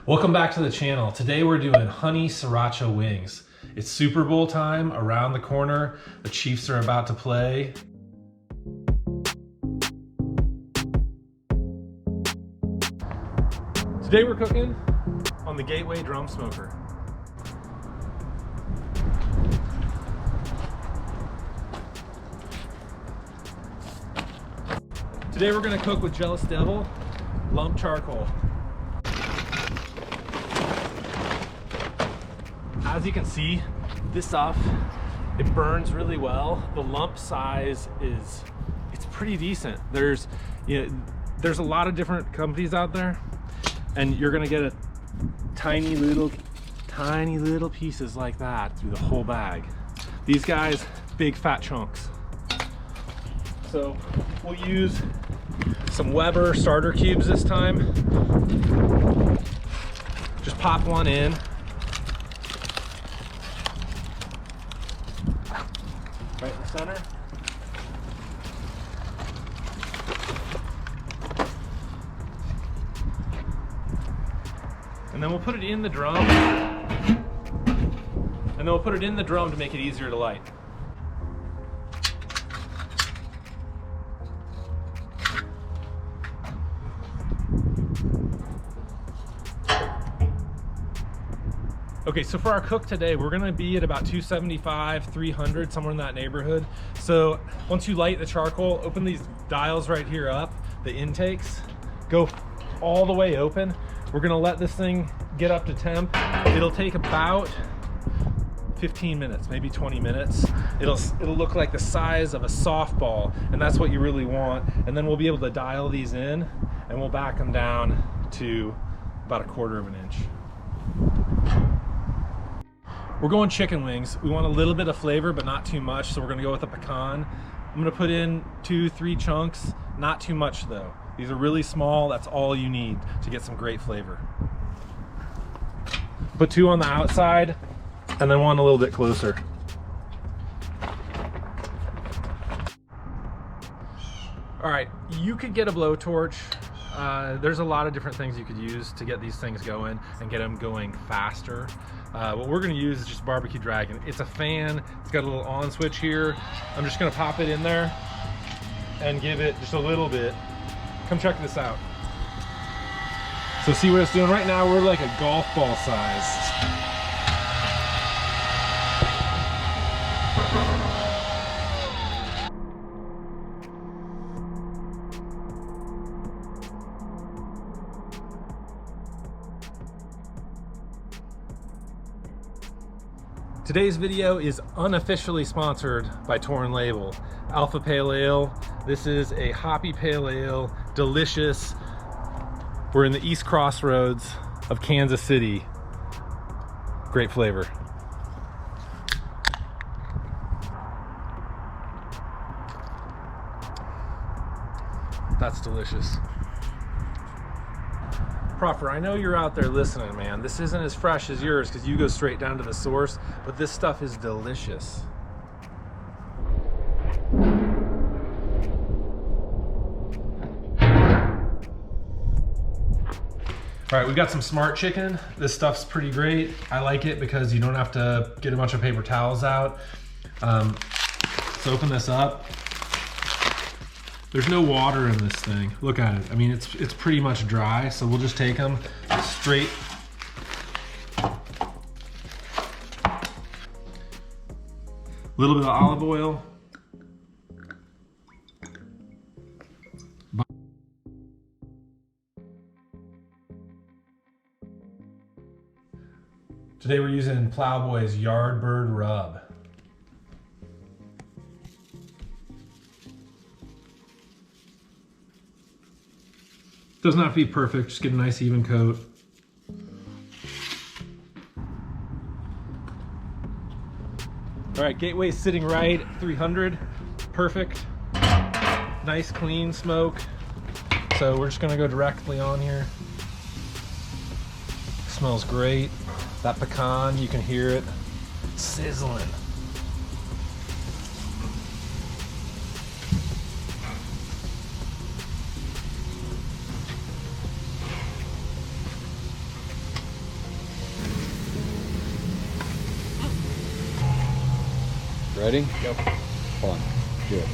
Welcome back to the channel. Today we're doing honey sriracha wings. It's Super Bowl time around the corner. The Chiefs are about to play. Today we're cooking on the Gateway drum smoker. Today we're gonna cook with Jealous Devil lump charcoal. As you can see, this stuff, it burns really well. The lump size it's pretty decent. There's a lot of different companies out there, and you're gonna get a tiny little pieces like that through the whole bag. These guys, big fat chunks. So we'll use some Weber starter cubes this time. Just pop one in. Right in the center. And then we'll put it in the drum. And then we'll put it in the drum to make it easier to light. Okay, so for our cook today, we're gonna be at about 275, 300, somewhere in that neighborhood. So once you light the charcoal, open these dials right here up, the intakes, go all the way open. We're gonna let this thing get up to temp. It'll take about 15 minutes, maybe 20 minutes. It'll look like the size of a softball, and that's what you really want. And then we'll be able to dial these in, and we'll back them down to about 1/4 of an inch. We're going chicken wings. We want a little bit of flavor, but not too much, so we're gonna go with a pecan. I'm gonna put in 2-3 chunks, not too much though. These are really small, that's all you need to get some great flavor. Put 2 on the outside, and then one a little bit closer. All right, you could get a blowtorch. There's a lot of different things you could use to get these things going and get them going faster. What we're gonna use is just Barbecue Dragon. It's a fan, it's got a little on switch here. I'm just gonna pop it in there and give it just a little bit. Come check this out. So see what it's doing right now? We're like a golf ball size. Today's video is unofficially sponsored by Torn Label. Alpha Pale Ale. This is a hoppy pale ale, delicious. We're in the East Crossroads of Kansas City. Great flavor. That's delicious. Propper, I know you're out there listening, man. This isn't as fresh as yours because you go straight down to the source, but this stuff is delicious. All right, we've got some smart chicken. This stuff's pretty great. I like it because you don't have to get a bunch of paper towels out. Let's open this up. There's no water in this thing. Look at it. I mean, it's pretty much dry, so we'll just take them straight. A little bit of olive oil. Today we're using Plowboy's Yardbird Rub. Doesn't have to be perfect, just get a nice even coat. All right, Gateway's sitting right at 300, perfect. Nice clean smoke. So we're just gonna go directly on here. Smells great. That pecan, you can hear it sizzling. Ready? Yep. Hold on. Do it.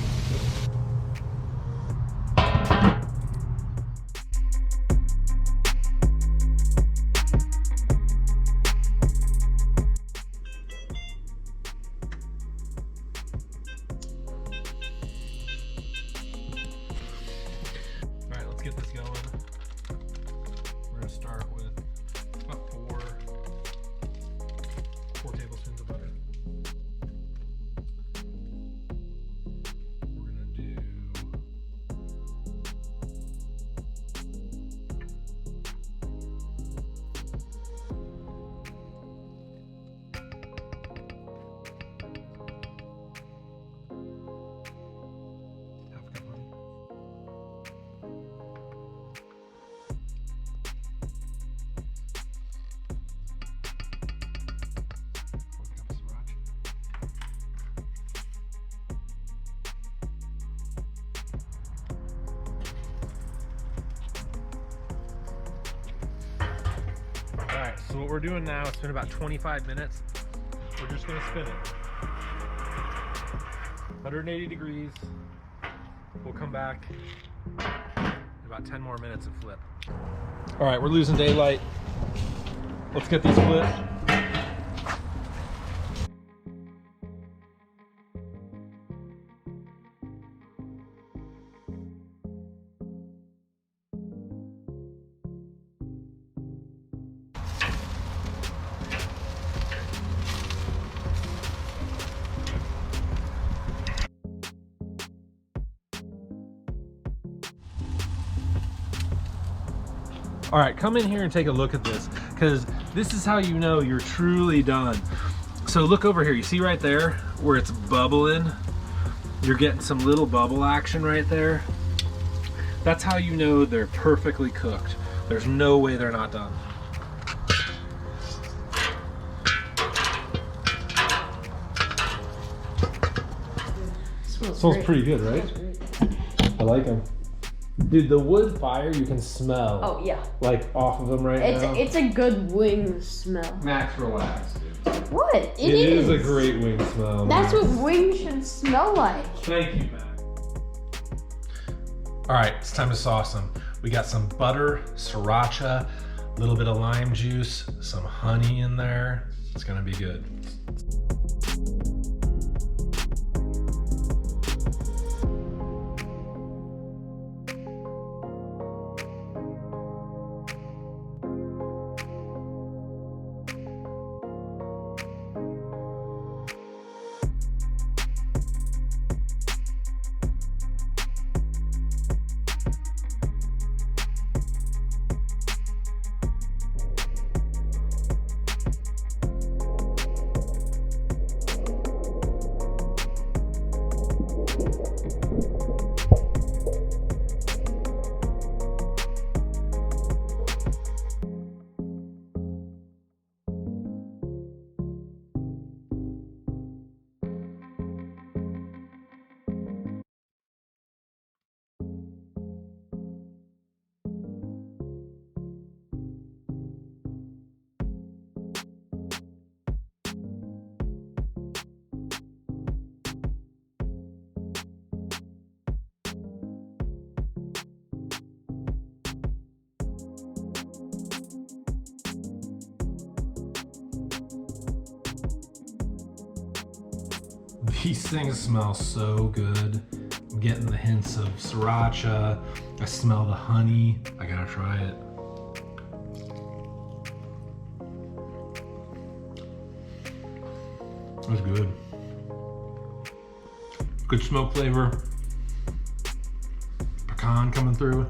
All right, let's get this going. We're gonna start with about four tablespoons of butter. We're gonna do half a cup of honey. Alright, so what we're doing now, it's been about 25 minutes. We're just going to spin it. 180 degrees. We'll come back in about 10 more minutes and flip. Alright, we're losing daylight. Let's get these flipped. All right, come in here and take a look at this, because this is how you know you're truly done. So look over here, you see right there where it's bubbling? You're getting some little bubble action right there. That's how you know they're perfectly cooked. There's no way they're not done. Smells pretty good, right? I like them. Dude, the wood fire you can smell. Oh yeah. Like off of them right now. It's a good wing smell. Max, relax, dude. What? It is a great wing smell. That's Max. what wings should smell like. Thank you, Max. All right, it's time to sauce them. We got some butter, sriracha, a little bit of lime juice, some honey in there. It's gonna be good. These things smell so good. I'm getting the hints of sriracha. I smell the honey. I gotta try it. That's good. Good smoke flavor. Pecan coming through.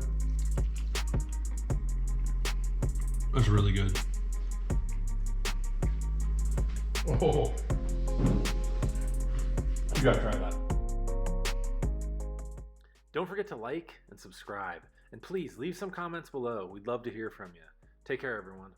That's really good. Oh. You gotta try that. Don't forget to like and subscribe. And please leave some comments below. We'd love to hear from you. Take care, everyone.